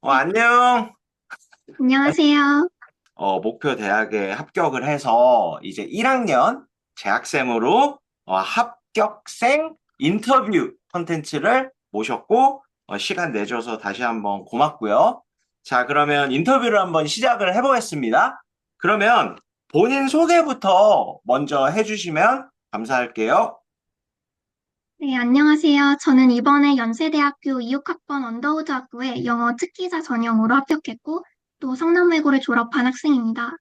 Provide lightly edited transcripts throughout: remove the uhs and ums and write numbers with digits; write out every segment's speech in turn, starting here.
안녕. 안녕하세요. 목표 대학에 합격을 해서 이제 1학년 재학생으로 합격생 인터뷰 컨텐츠를 모셨고 시간 내줘서 다시 한번 고맙고요. 자, 그러면 인터뷰를 한번 시작을 해보겠습니다. 그러면 본인 소개부터 먼저 해주시면 감사할게요. 네, 안녕하세요. 저는 이번에 연세대학교 26학번 언더우드 학부에 영어 특기자 전형으로 합격했고, 또 성남외고를 졸업한 학생입니다.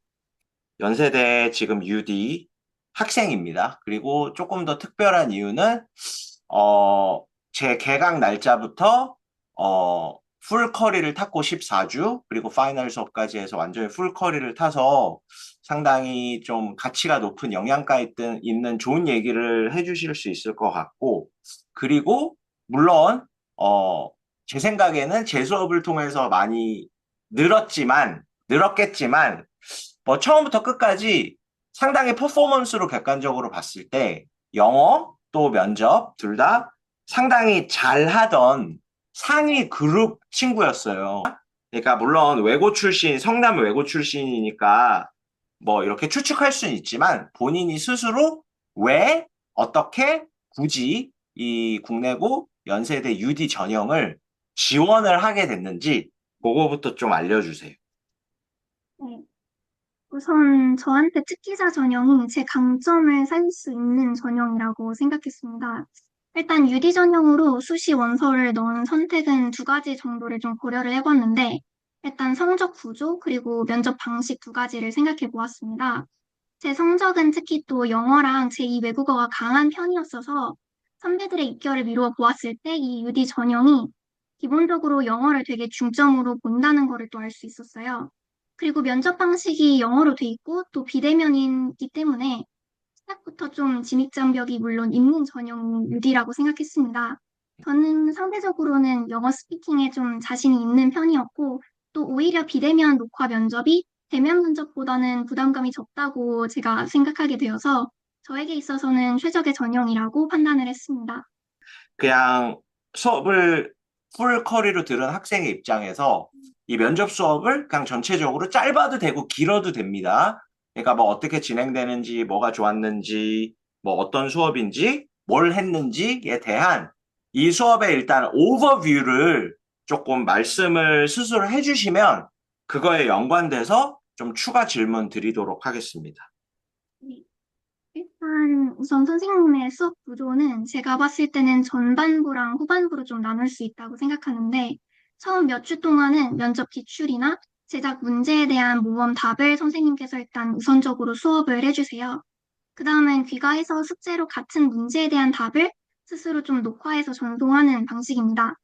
연세대 지금 UD 학생입니다. 그리고 조금 더 특별한 이유는 어, 제 개강 날짜부터 풀 커리를 탔고 14주 그리고 파이널 수업까지 해서 완전히 풀 커리를 타서 상당히 좀 가치가 높은 영양가 있는 좋은 얘기를 해주실 수 있을 것 같고 그리고 물론 어, 제 생각에는 제 수업을 통해서 많이 늘었겠지만 뭐 처음부터 끝까지 상당히 퍼포먼스로 객관적으로 봤을 때 영어 또 면접 둘 다 상당히 잘하던 상위 그룹 친구였어요. 그러니까 물론 외고 출신, 성남 외고 출신이니까 뭐 이렇게 추측할 수는 있지만 본인이 스스로 왜 어떻게 굳이 이 국내고 연세대 UD 전형을 지원을 하게 됐는지 그거부터 좀 알려주세요. 네, 우선 저한테 특기자 전형이 제 강점을 살릴 수 있는 전형이라고 생각했습니다. 일단 UD 전형으로 수시 원서를 넣은 선택은 두 가지 정도를 좀 고려를 해봤는데, 일단 성적 구조 그리고 면접 방식 두 가지를 생각해 보았습니다. 제 성적은 특히 또 영어랑 제2 외국어가 강한 편이었어서 선배들의 입결을 미루어 보았을 때 이 UD 전형이 기본적으로 영어를 되게 중점으로 본다는 거를 또 알 수 있었어요. 그리고 면접 방식이 영어로 돼 있고 또 비대면이기 때문에 시작부터 좀 진입장벽이 물론 있는 전형인 UD라고 생각했습니다. 저는 상대적으로는 영어 스피킹에 좀 자신이 있는 편이었고 또 오히려 비대면 녹화 면접이 대면 면접보다는 부담감이 적다고 제가 생각하게 되어서 저에게 있어서는 최적의 전형이라고 판단을 했습니다. 그냥 수업을 풀 커리로 들은 학생의 입장에서 이 면접 수업을 그냥 전체적으로 짧아도 되고 길어도 됩니다. 그러니까 뭐 어떻게 진행되는지, 뭐가 좋았는지, 뭐 어떤 수업인지, 뭘 했는지에 대한 이 수업의 일단 오버뷰를 조금 말씀을 스스로 해주시면 그거에 연관돼서 좀 추가 질문 드리도록 하겠습니다. 네. 일단 우선 선생님의 수업 구조는 제가 봤을 때는 전반부랑 후반부로 좀 나눌 수 있다고 생각하는데 처음 몇 주 동안은 면접 기출이나 제작 문제에 대한 모범 답을 선생님께서 일단 우선적으로 수업을 해주세요. 그 다음엔 귀가해서 숙제로 같은 문제에 대한 답을 스스로 좀 녹화해서 전송하는 방식입니다.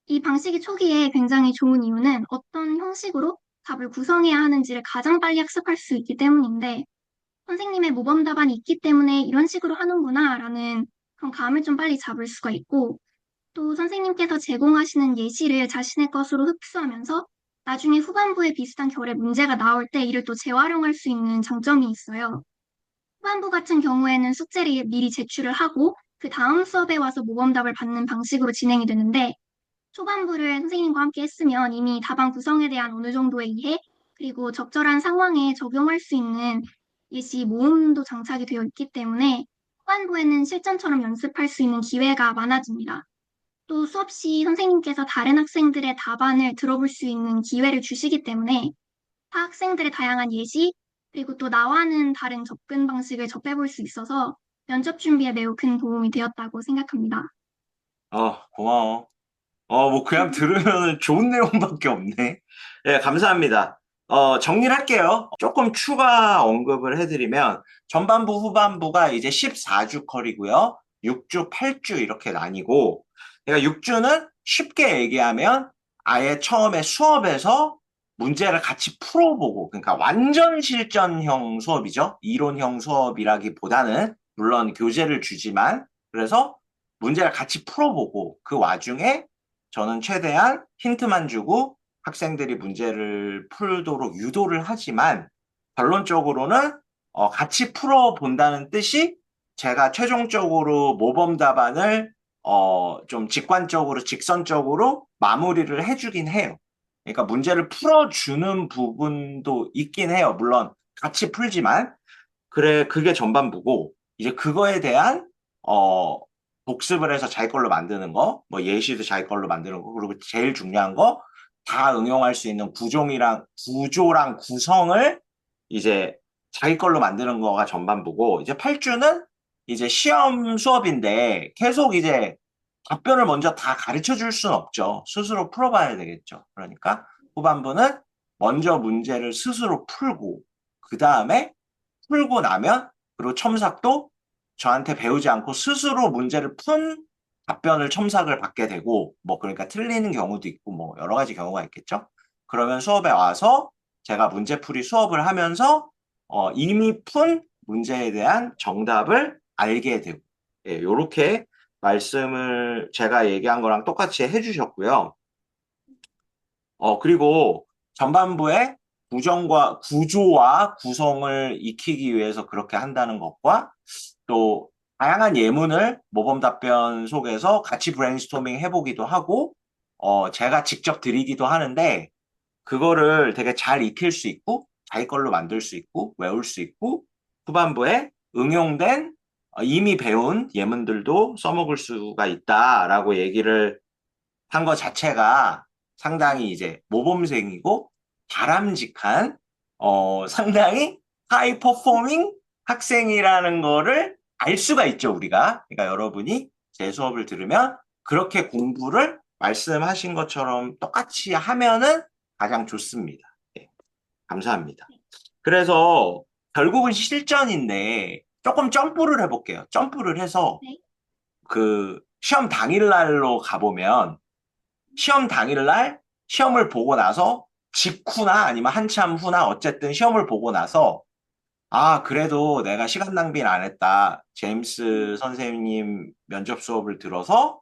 이 방식이 초기에 굉장히 좋은 이유는 어떤 형식으로 답을 구성해야 하는지를 가장 빨리 학습할 수 있기 때문인데 선생님의 모범 답안이 있기 때문에 이런 식으로 하는구나라는 그런 감을 좀 빨리 잡을 수가 있고 또 선생님께서 제공하시는 예시를 자신의 것으로 흡수하면서 나중에 후반부에 비슷한 결의 문제가 나올 때 이를 또 재활용할 수 있는 장점이 있어요. 후반부 같은 경우에는 숙제를 미리 제출을 하고 그 다음 수업에 와서 모범답을 받는 방식으로 진행이 되는데 초반부를 선생님과 함께 했으면 이미 답안 구성에 대한 어느 정도의 이해, 그리고 적절한 상황에 적용할 수 있는 예시 모음도 장착이 되어 있기 때문에 후반부에는 실전처럼 연습할 수 있는 기회가 많아집니다. 또 수업 시 선생님께서 다른 학생들의 답안을 들어볼 수 있는 기회를 주시기 때문에 타 학생들의 다양한 예시, 그리고 또 나와는 다른 접근 방식을 접해볼 수 있어서 면접 준비에 매우 큰 도움이 되었다고 생각합니다. 고마워. 뭐 그냥 들으면 좋은 내용밖에 없네. 네, 감사합니다. 정리를 할게요. 조금 추가 언급을 해드리면 전반부, 후반부가 이제 14주 컬이고요. 6주, 8주 이렇게 나뉘고 그러니까 6주는 쉽게 얘기하면 아예 처음에 수업에서 문제를 같이 풀어보고 그러니까 완전 실전형 수업이죠. 이론형 수업이라기보다는 물론 교재를 주지만 그래서 문제를 같이 풀어보고 그 와중에 저는 최대한 힌트만 주고 학생들이 문제를 풀도록 유도를 하지만 결론적으로는 같이 풀어본다는 뜻이 제가 최종적으로 모범 답안을 좀 직관적으로 직선적으로 마무리를 해주긴 해요. 그러니까 문제를 풀어주는 부분도 있긴 해요. 물론 같이 풀지만. 그래, 그게 전반부고, 이제 그거에 대한, 어, 복습을 해서 자기 걸로 만드는 거, 뭐 예시도 자기 걸로 만드는 거, 그리고 제일 중요한 거, 다 응용할 수 있는 구조랑 구성을 이제 자기 걸로 만드는 거가 전반부고, 이제 8주는 이제 시험 수업인데, 계속 이제 답변을 먼저 다 가르쳐 줄 수는 없죠. 스스로 풀어봐야 되겠죠. 그러니까 후반부는 먼저 문제를 스스로 풀고, 그 다음에 풀고 나면, 그리고 첨삭도 저한테 배우지 않고 스스로 문제를 푼 답변을 첨삭을 받게 되고, 뭐, 그러니까 틀리는 경우도 있고, 뭐, 여러 가지 경우가 있겠죠? 그러면 수업에 와서 제가 문제풀이 수업을 하면서, 이미 푼 문제에 대한 정답을 알게 되고, 예, 요렇게 말씀을 제가 얘기한 거랑 똑같이 해주셨고요. 그리고 전반부에 구조와 구성을 익히기 위해서 그렇게 한다는 것과 또 다양한 예문을 모범 답변 속에서 같이 브레인스토밍 해보기도 하고, 제가 직접 드리기도 하는데, 그거를 되게 잘 익힐 수 있고, 자기 걸로 만들 수 있고, 외울 수 있고, 후반부에 응용된 이미 배운 예문들도 써먹을 수가 있다라고 얘기를 한 것 자체가 상당히 이제 모범생이고 바람직한 상당히 하이 퍼포밍 학생이라는 거를 알 수가 있죠, 우리가. 그러니까 여러분이 제 수업을 들으면 그렇게 공부를 말씀하신 것처럼 똑같이 하면은 가장 좋습니다. 예, 감사합니다. 그래서 결국은 실전인데 조금 점프를 해볼게요. 점프를 해서 네. 그 시험 당일날로 가보면 시험 당일날 시험을 보고 나서 직후나 아니면 한참 후나 어쨌든 시험을 보고 나서 아, 그래도 내가 시간 낭비는 안 했다. 제임스 선생님 면접 수업을 들어서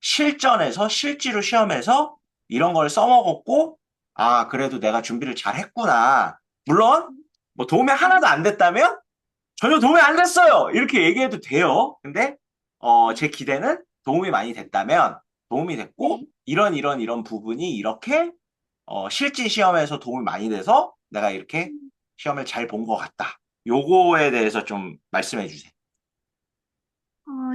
실전에서 실제로 시험에서 이런 걸 써먹었고 아, 그래도 내가 준비를 잘 했구나. 물론 뭐 도움이 하나도 안 됐다면 전혀 도움이 안 됐어요. 이렇게 얘기해도 돼요. 근데 제 기대는 도움이 많이 됐다면 도움이 됐고 네. 이런 부분이 이렇게 실제 시험에서 도움이 많이 돼서 내가 이렇게 시험을 잘 본 것 같다. 요거에 대해서 좀 말씀해 주세요.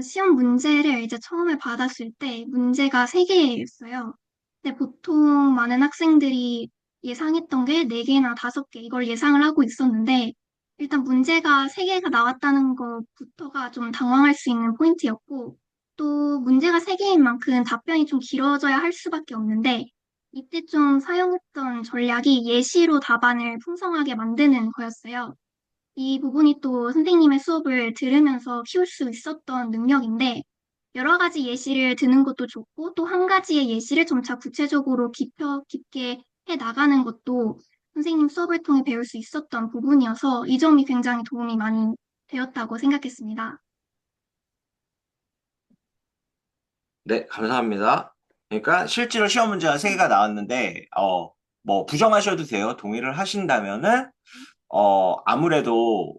시험 문제를 이제 처음에 받았을 때 문제가 세개였어요. 근데 보통 많은 학생들이 예상했던 게 네개나 다섯 개 이걸 예상을 하고 있었는데 일단 문제가 세개가 나왔다는 것부터가 좀 당황할 수 있는 포인트였고 또 문제가 세개인 만큼 답변이 좀 길어져야 할 수밖에 없는데 이때 좀 사용했던 전략이 예시로 답안을 풍성하게 만드는 거였어요. 이 부분이 또 선생님의 수업을 들으면서 키울 수 있었던 능력인데, 여러 가지 예시를 드는 것도 좋고, 또 한 가지의 예시를 점차 구체적으로 깊게 해 나가는 것도 선생님 수업을 통해 배울 수 있었던 부분이어서 이 점이 굉장히 도움이 많이 되었다고 생각했습니다. 네, 감사합니다. 그러니까 실제로 시험 문제가 세 개가 나왔는데 뭐 부정하셔도 돼요. 동의를 하신다면은 아무래도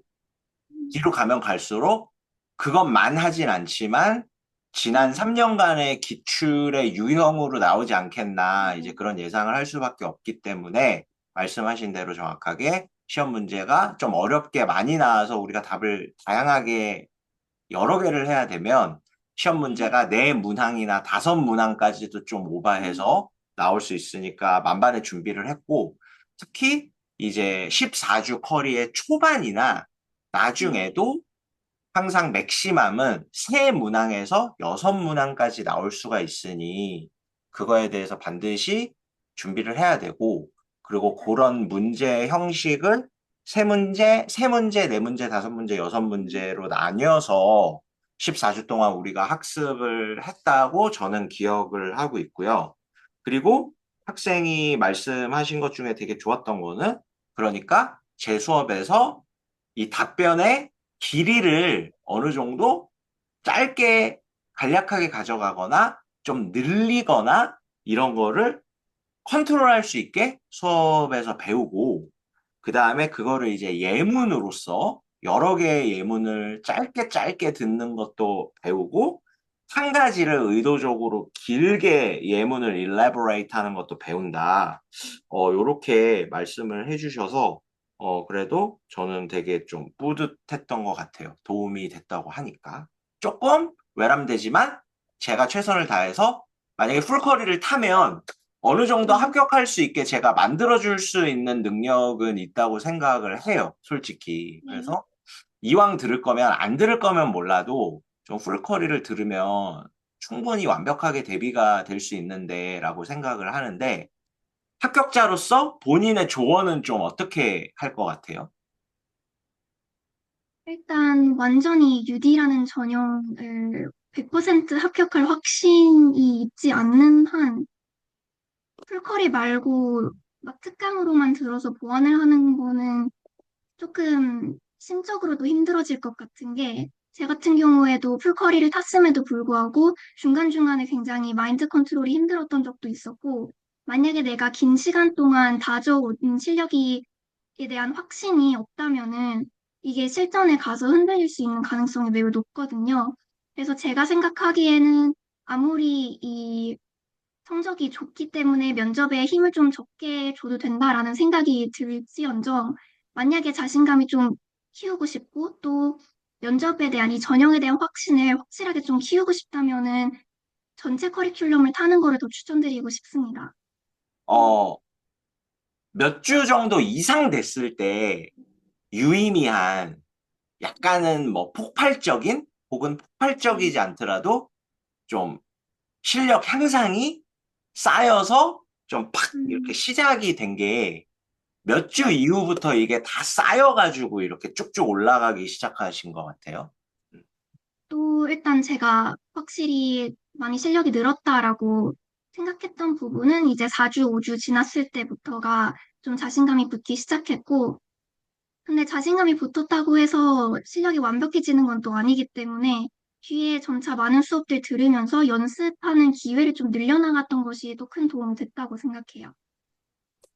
뒤로 가면 갈수록 그것만 하진 않지만 지난 3년간의 기출의 유형으로 나오지 않겠나 이제 그런 예상을 할 수밖에 없기 때문에 말씀하신 대로 정확하게 시험 문제가 좀 어렵게 많이 나와서 우리가 답을 다양하게 여러 개를 해야 되면 시험 문제가 네 문항이나 다섯 문항까지도 좀 오버해서 나올 수 있으니까 만반의 준비를 했고 특히 이제 14주 커리의 초반이나 나중에도 항상 맥시멈은 세 문항에서 여섯 문항까지 나올 수가 있으니 그거에 대해서 반드시 준비를 해야 되고 그리고 그런 문제 형식을 세 문제, 네 문제, 다섯 문제, 여섯 문제로 나뉘어서 14주 동안 우리가 학습을 했다고 저는 기억을 하고 있고요. 그리고 학생이 말씀하신 것 중에 되게 좋았던 거는 그러니까 제 수업에서 이 답변의 길이를 어느 정도 짧게 간략하게 가져가거나 좀 늘리거나 이런 거를 컨트롤할 수 있게 수업에서 배우고 그 다음에 그거를 이제 예문으로서 여러 개의 예문을 짧게 짧게 듣는 것도 배우고 한 가지를 의도적으로 길게 예문을 elaborate 하는 것도 배운다. 요렇게 말씀을 해주셔서, 그래도 저는 되게 좀 뿌듯했던 것 같아요. 도움이 됐다고 하니까. 조금 외람되지만 제가 최선을 다해서 만약에 풀커리를 타면 어느 정도 네, 합격할 수 있게 제가 만들어줄 수 있는 능력은 있다고 생각을 해요. 솔직히. 네. 그래서 이왕 들을 거면 안 들을 거면 몰라도 좀 풀커리를 들으면 충분히 완벽하게 대비가 될 수 있는데 라고 생각을 하는데 합격자로서 본인의 조언은 좀 어떻게 할 것 같아요? 일단 완전히 UD라는 전형을 100% 합격할 확신이 있지 않는 한 풀커리 말고 막 특강으로만 들어서 보완을 하는 거는 조금 심적으로도 힘들어질 것 같은 게, 제 같은 경우에도 풀커리를 탔음에도 불구하고 중간중간에 굉장히 마인드 컨트롤이 힘들었던 적도 있었고, 만약에 내가 긴 시간 동안 다져온 실력에 대한 확신이 없다면은 이게 실전에 가서 흔들릴 수 있는 가능성이 매우 높거든요. 그래서 제가 생각하기에는 아무리 이 성적이 좋기 때문에 면접에 힘을 좀 적게 줘도 된다라는 생각이 들지언정, 만약에 자신감이 좀 키우고 싶고 또 면접에 대한 이 전형에 대한 확신을 확실하게 좀 키우고 싶다면은 전체 커리큘럼을 타는 거를 더 추천드리고 싶습니다. 어, 몇 주 정도 이상 됐을 때 유의미한 약간은 뭐 폭발적인 혹은 네. 폭발적이지 않더라도 좀 실력 향상이 쌓여서 좀 팍 이렇게 음, 시작이 된 게 몇 주 네. 이후부터 이게 다 쌓여가지고 이렇게 쭉쭉 올라가기 시작하신 것 같아요. 음. 또 일단 제가 확실히 많이 실력이 늘었다라고 생각했던 부분은 이제 4주, 5주 지났을 때부터가 좀 자신감이 붙기 시작했고, 근데 자신감이 붙었다고 해서 실력이 완벽해지는 건 또 아니기 때문에 뒤에 점차 많은 수업들 들으면서 연습하는 기회를 좀 늘려나갔던 것이 또 큰 도움이 됐다고 생각해요.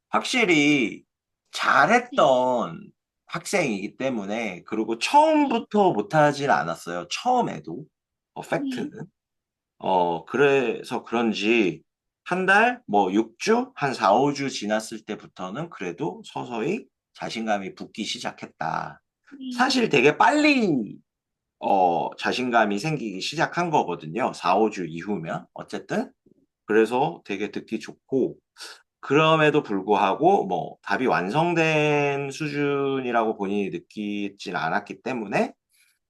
확실히 네, 잘했던 학생이기 때문에 그리고 네, 처음부터 못하진 않았어요. 처음에도 팩트는. 네, 그래서 그런지 한 달, 뭐 6주, 한 4, 5주 지났을 때부터는 그래도 서서히 자신감이 붙기 시작했다. 네, 사실 되게 빨리 자신감이 생기기 시작한 거거든요. 4, 5주 이후면. 어쨌든. 그래서 되게 듣기 좋고, 그럼에도 불구하고, 뭐, 답이 완성된 수준이라고 본인이 느끼진 않았기 때문에,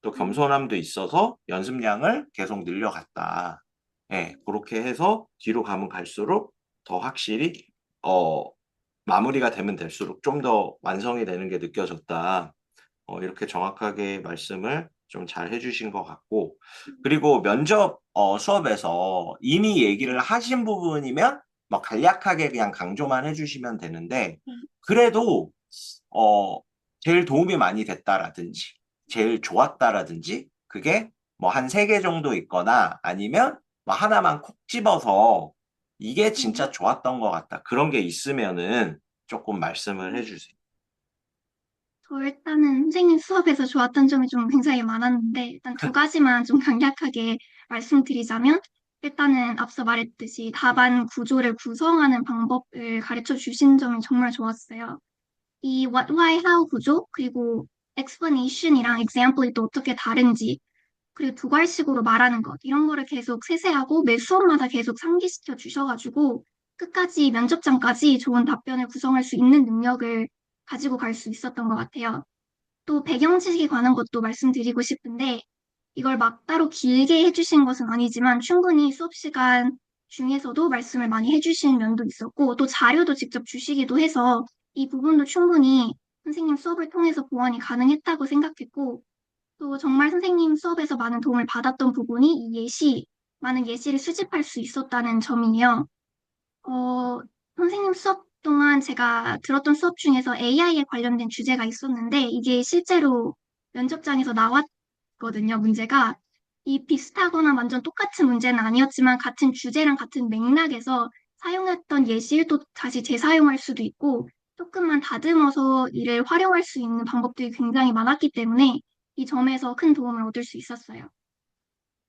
또 네. 겸손함도 있어서 연습량을 계속 늘려갔다. 예, 그렇게 해서 뒤로 가면 갈수록 더 확실히, 어, 마무리가 되면 될수록 좀 더 완성이 되는 게 느껴졌다. 이렇게 정확하게 말씀을 좀 잘 해주신 것 같고, 그리고 면접 수업에서 이미 얘기를 하신 부분이면 뭐 간략하게 그냥 강조만 해주시면 되는데, 네. 그래도 어, 제일 도움이 많이 됐다라든지, 제일 좋았다라든지, 그게 뭐 한 세 개 정도 있거나 아니면 뭐 하나만 콕 집어서 이게 네. 진짜 좋았던 것 같다. 그런 게 있으면은 조금 말씀을 음, 해주세요. 저 일단은 선생님 수업에서 좋았던 점이 좀 굉장히 많았는데, 일단 두 가지만 좀 간략하게 말씀드리자면, 일단은 앞서 말했듯이 답안 구조를 구성하는 방법을 가르쳐 주신 점이 정말 좋았어요. 이 what, why, how 구조, 그리고 explanation이랑 example이 또 어떻게 다른지, 그리고 두 갈식으로 말하는 것, 이런 거를 계속 세세하고 매 수업마다 계속 상기시켜 주셔가지고 끝까지 면접장까지 좋은 답변을 구성할 수 있는 능력을 가지고 갈 수 있었던 것 같아요. 또 배경 지식에 관한 것도 말씀드리고 싶은데, 이걸 막 따로 길게 해주신 것은 아니지만 충분히 수업 시간 중에서도 말씀을 많이 해주신 면도 있었고, 또 자료도 직접 주시기도 해서 이 부분도 충분히 선생님 수업을 통해서 보완이 가능했다고 생각했고, 또 정말 선생님 수업에서 많은 도움을 받았던 부분이 이 많은 예시를 수집할 수 있었다는 점이에요. 어, 선생님 수업 동안 제가 들었던 수업 중에서 AI에 관련된 주제가 있었는데, 이게 실제로 면접장에서 나왔거든요, 문제가. 이 비슷하거나 완전 똑같은 문제는 아니었지만, 같은 주제랑 같은 맥락에서 사용했던 예시를 또 다시 재사용할 수도 있고, 조금만 다듬어서 이를 활용할 수 있는 방법들이 굉장히 많았기 때문에, 이 점에서 큰 도움을 얻을 수 있었어요.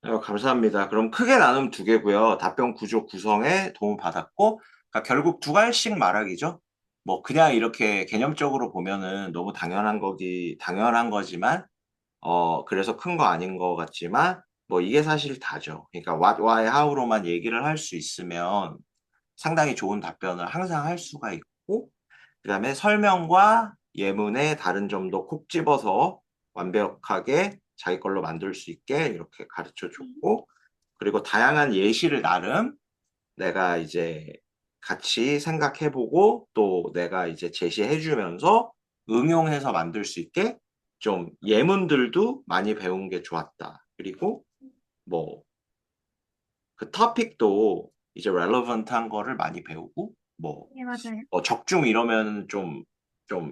감사합니다. 그럼 크게 나누면 두 개고요. 답변 구조 구성에 도움 받았고, 그러니까 결국 두 갈씩 말하기죠. 뭐 그냥 이렇게 개념적으로 보면은 너무 당연한 거지만, 그래서 큰 거 아닌 거 같지만, 뭐 이게 사실 다죠. 그러니까 what, why, how로만 얘기를 할 수 있으면 상당히 좋은 답변을 항상 할 수가 있고, 그다음에 설명과 예문의 다른 점도 콕 집어서 완벽하게 자기 걸로 만들 수 있게 이렇게 가르쳐 줬고, 그리고 다양한 예시를 나름 내가 이제 같이 생각해보고 또 내가 이제 제시해주면서 응용해서 만들 수 있게 좀 예문들도 많이 배운 게 좋았다. 그리고 뭐 그 토픽도 이제 relevant한 거를 많이 배우고 뭐 네, 맞아요. 적중 이러면 좀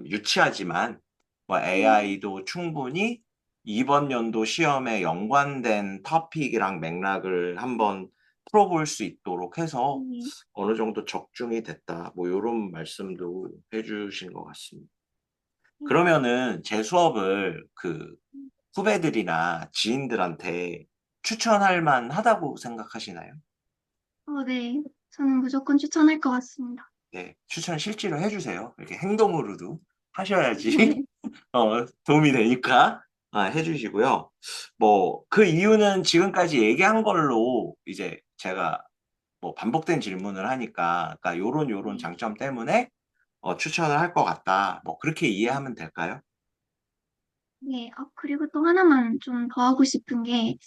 유치하지만, 뭐 AI도 충분히 이번 연도 시험에 연관된 토픽이랑 맥락을 한번 풀어볼 수 있도록 해서 네. 어느 정도 적중이 됐다. 뭐 이런 말씀도 해주신 것 같습니다. 그러면은 제 수업을 그 후배들이나 지인들한테 추천할 만하다고 생각하시나요? 네. 저는 무조건 추천할 것 같습니다. 네, 추천 실제로 해주세요. 이렇게 행동으로도 하셔야지 네. 도움이 되니까 해주시고요. 뭐 그 이유는 지금까지 얘기한 걸로 이제 제가 뭐 반복된 질문을 하니까, 그러니까 요런 네. 장점 때문에 추천을 할 것 같다. 뭐 그렇게 이해하면 될까요? 네. 그리고 또 하나만 좀 더 하고 싶은 게,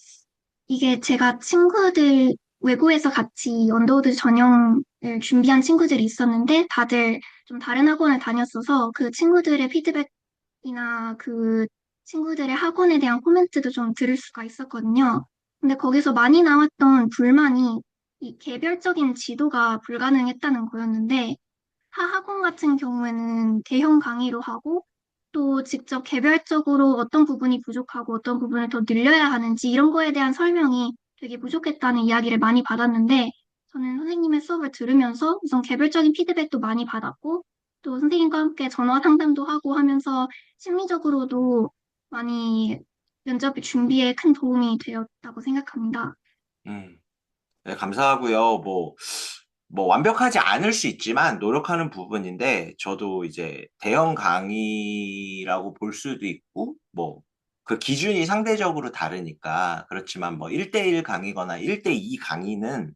이게 제가 친구들, 외고에서 같이 언더우드 전형을 준비한 친구들이 있었는데, 다들 좀 다른 학원을 다녔어서 그 친구들의 피드백이나 그 친구들의 학원에 대한 코멘트도 좀 들을 수가 있었거든요. 근데 거기서 많이 나왔던 불만이 이 개별적인 지도가 불가능했다는 거였는데, 타 학원 같은 경우에는 대형 강의로 하고 또 직접 개별적으로 어떤 부분이 부족하고 어떤 부분을 더 늘려야 하는지 이런 거에 대한 설명이 되게 부족했다는 이야기를 많이 받았는데 저는 선생님의 수업을 들으면서 우선 개별적인 피드백도 많이 받았고 또 선생님과 함께 전화 상담도 하고 하면서 심리적으로도 많이 면접 준비에 큰 도움이 되었다고 생각합니다. 음, 네, 감사하고요. 뭐 완벽하지 않을 수 있지만 노력하는 부분인데, 저도 이제 대형 강의라고 볼 수도 있고, 뭐 그 기준이 상대적으로 다르니까 그렇지만, 뭐 1대1 강의거나 1대2 강의는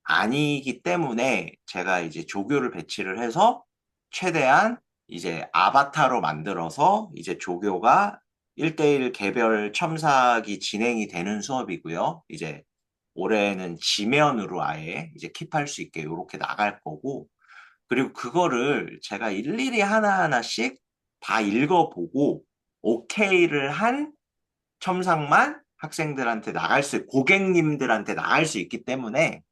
아니기 때문에 제가 이제 조교를 배치를 해서 최대한 이제 아바타로 만들어서 이제 조교가 1대1 개별 첨삭이 진행이 되는 수업이고요. 이제 올해는 지면으로 아예 이제 킵할 수 있게 이렇게 나갈 거고, 그리고 그거를 제가 일일이 하나하나씩 다 읽어보고 오케이를 한 첨삭만 학생들한테 고객님들한테 나갈 수 있기 때문에,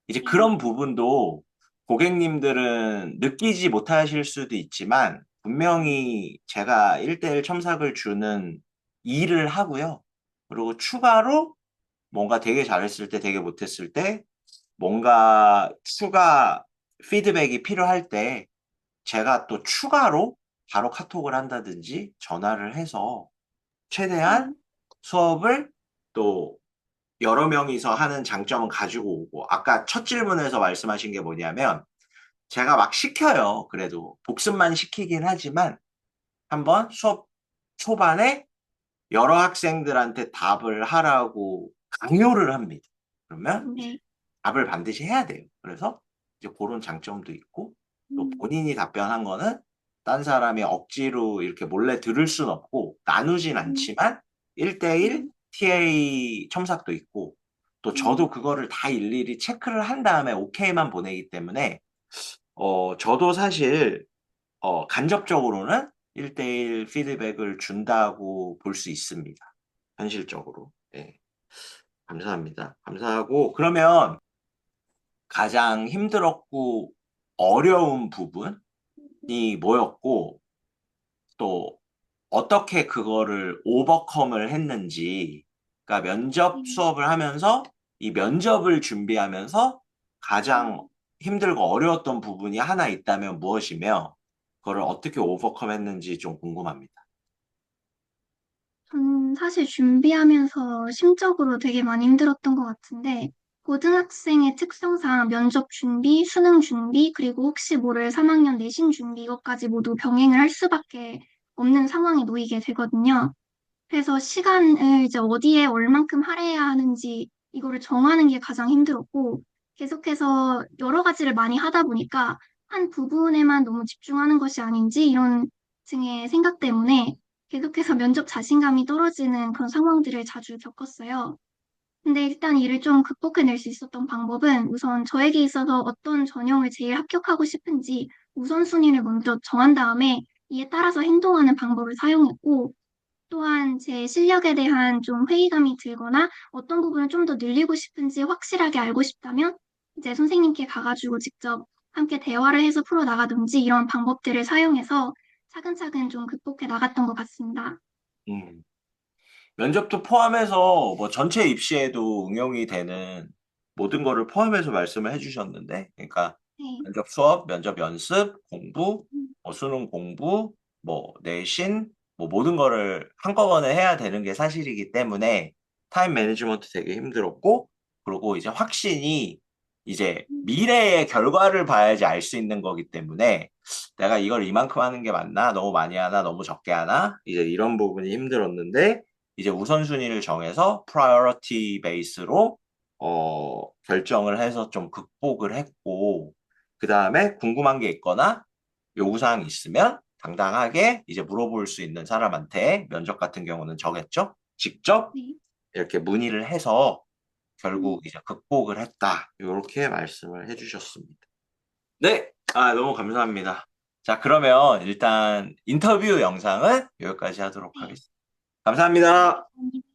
이제 네. 그런 부분도 고객님들은 느끼지 못하실 수도 있지만, 분명히 제가 1대1 첨삭을 주는 일을 하고요. 그리고 추가로 뭔가 되게 잘했을 때, 되게 못했을 때, 뭔가 추가 피드백이 필요할 때, 제가 또 추가로 바로 카톡을 한다든지 전화를 해서 최대한 네. 수업을 또 여러 명이서 하는 장점은 가지고 오고, 아까 첫 질문에서 말씀하신 게 뭐냐면, 제가 막 시켜요. 그래도 복습만 시키긴 하지만 한번 수업 초반에 여러 학생들한테 답을 하라고 강요를 합니다. 그러면 이제 네. 답을 반드시 해야 돼요. 그래서 이제 그런 장점도 있고, 또 음, 본인이 답변한 거는 딴 사람이 억지로 이렇게 몰래 들을 순 없고, 나누진 음, 않지만 1대1 음, TA 첨삭도 있고, 또 음. 저도 그거를 다 일일이 체크를 한 다음에 오케이만 보내기 때문에, 저도 사실 간접적으로는 1대1 피드백을 준다고 볼 수 있습니다. 현실적으로. 네, 감사합니다. 감사하고, 그러면 가장 힘들었고 어려운 부분이 뭐였고, 또 어떻게 그거를 오버컴을 했는지, 그러니까 면접 네. 수업을 하면서 이 면접을 준비하면서 가장 힘들고 어려웠던 부분이 하나 있다면 무엇이며, 그거를 어떻게 오버컴 했는지 좀 궁금합니다. 전 사실 준비하면서 심적으로 되게 많이 힘들었던 것 같은데, 고등학생의 특성상 면접 준비, 수능 준비, 그리고 혹시 모를 3학년 내신 준비, 이것까지 모두 병행을 할 수밖에 없는 상황에 놓이게 되거든요. 그래서 시간을 이제 어디에 얼만큼 할애해야 하는지 이거를 정하는 게 가장 힘들었고, 계속해서 여러 가지를 많이 하다 보니까 한 부분에만 너무 집중하는 것이 아닌지 이런 등의 생각 때문에 계속해서 면접 자신감이 떨어지는 그런 상황들을 자주 겪었어요. 근데 일단 이를 좀 극복해낼 수 있었던 방법은 우선 저에게 있어서 어떤 전형을 제일 합격하고 싶은지 우선순위를 먼저 정한 다음에 이에 따라서 행동하는 방법을 사용했고, 또한 제 실력에 대한 좀 회의감이 들거나 어떤 부분을 좀 더 늘리고 싶은지 확실하게 알고 싶다면 이제 선생님께 가가지고 직접 함께 대화를 해서 풀어나가든지 이런 방법들을 사용해서 차근차근 좀 극복해 나갔던 것 같습니다. 음. 면접도 포함해서 뭐 전체 입시에도 응용이 되는 모든 거를 포함해서 말씀을 해주셨는데, 그러니까 네. 면접 수업, 면접 연습, 공부, 음, 뭐 수능 공부, 뭐 내신, 뭐 모든 거를 한꺼번에 해야 되는 게 사실이기 때문에 타임 매니지먼트 되게 힘들었고, 그리고 이제 확신이 이제 음, 미래의 결과를 봐야지 알 수 있는 거기 때문에 내가 이걸 이만큼 하는 게 맞나? 너무 많이 하나? 너무 적게 하나? 이제 이런 부분이 힘들었는데, 이제 우선순위를 정해서 프라이어티 베이스로 결정을 해서 좀 극복을 했고, 그 다음에 궁금한 게 있거나 요구사항이 있으면 당당하게 이제 물어볼 수 있는 사람한테 면접 같은 경우는 정했죠. 직접 네. 이렇게 문의를 해서 음, 결국 이제 극복을 했다. 이렇게 말씀을 해주셨습니다. 네, 너무 감사합니다. 자, 그러면 일단 인터뷰 영상은 여기까지 하도록 네. 하겠습니다. 감사합니다. 감사합니다.